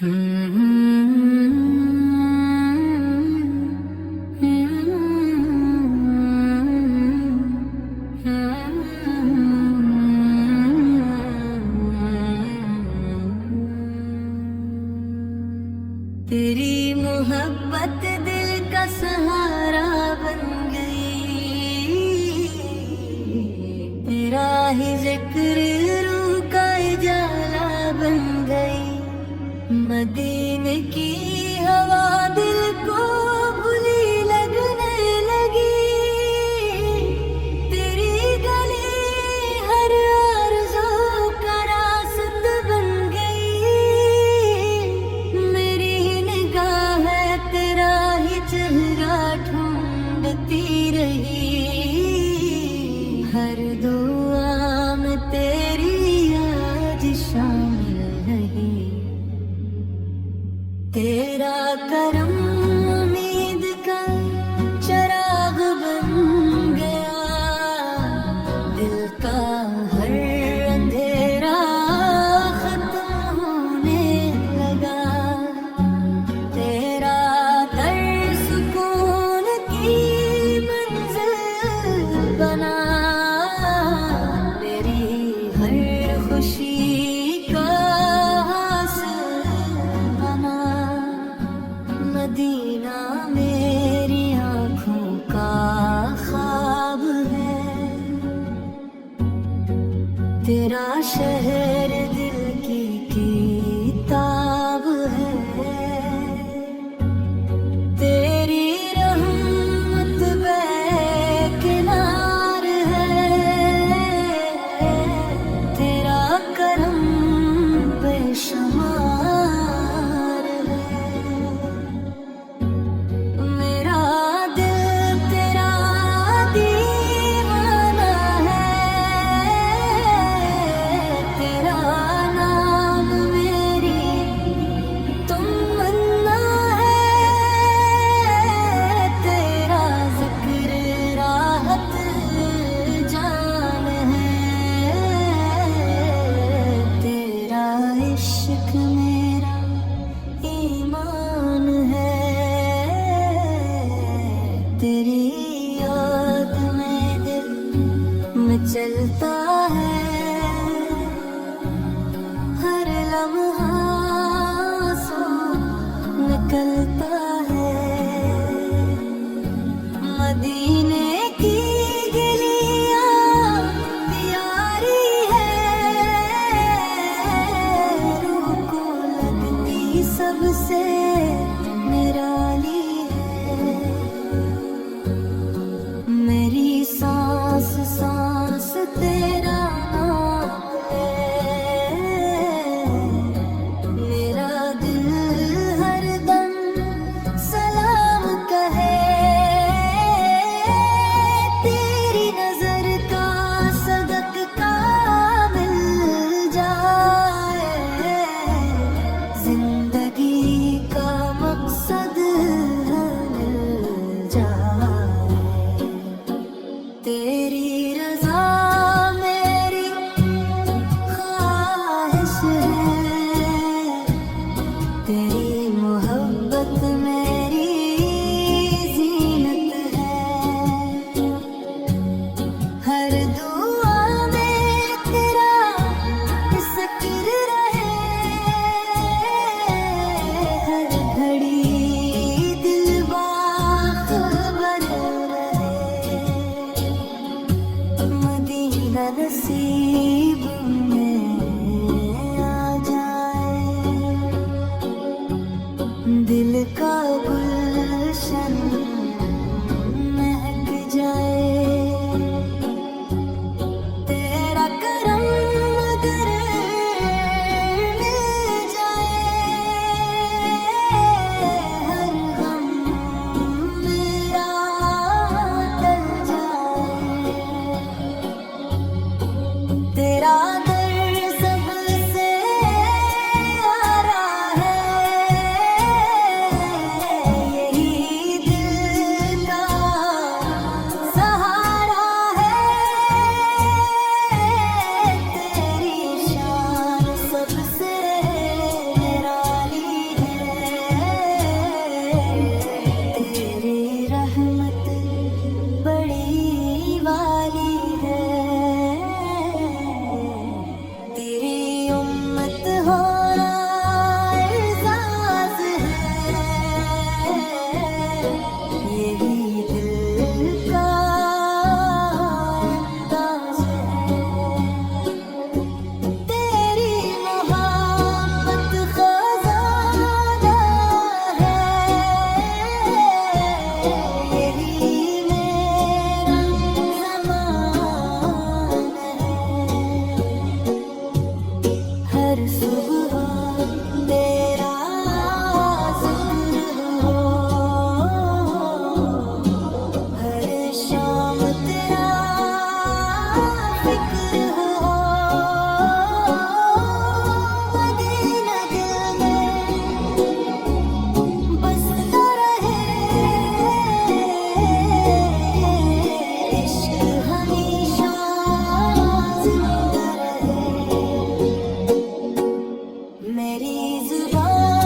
तेरी मोहब्बत दिल का सहारा बन गई, तेरा ही जिक्र रूह का उजाला बन गई। मदीने की हवा दिल को बुरी लगने लगी, तेरी गली हर आरज़ू का रास्ता बन गई। मेरी निगाह है तेरा ही चेहरा ढूंढती रही, हर दुआ में तेरी याद शामिल रही। तेरा करम उम्मीद का चिराग बन गया, दिल का हर अंधेरा खत्म होने लगा। तेरा दर सुकून की मंजिल बना, मेरी हर खुशी का हासिल बना। मदीना मेरी आँखों का ख्वाब है, तेरा शहर दिल की किताब है। तेरी रहमत बेकिनार है, तेरा करम बेशुमार है। मेरा दिल तेरा दीवाना है, तेरा नाम मेरी तमन्ना है। तेरा जिक्र राहत जान है, तेरा इश्क मेरा ईमान है। तेरी याद में दिल में चलता है, हर लम्हा आंसू निकलता है। मदीने की गलियां प्यारी है, रूह को लगती सबसे निराली है। मेरी सांस सांस तेरा नाम है, मेरा दिल हरदम सलाम कहे। तेरी नजर का सदका मिल जाए, जिंदगी का जुबान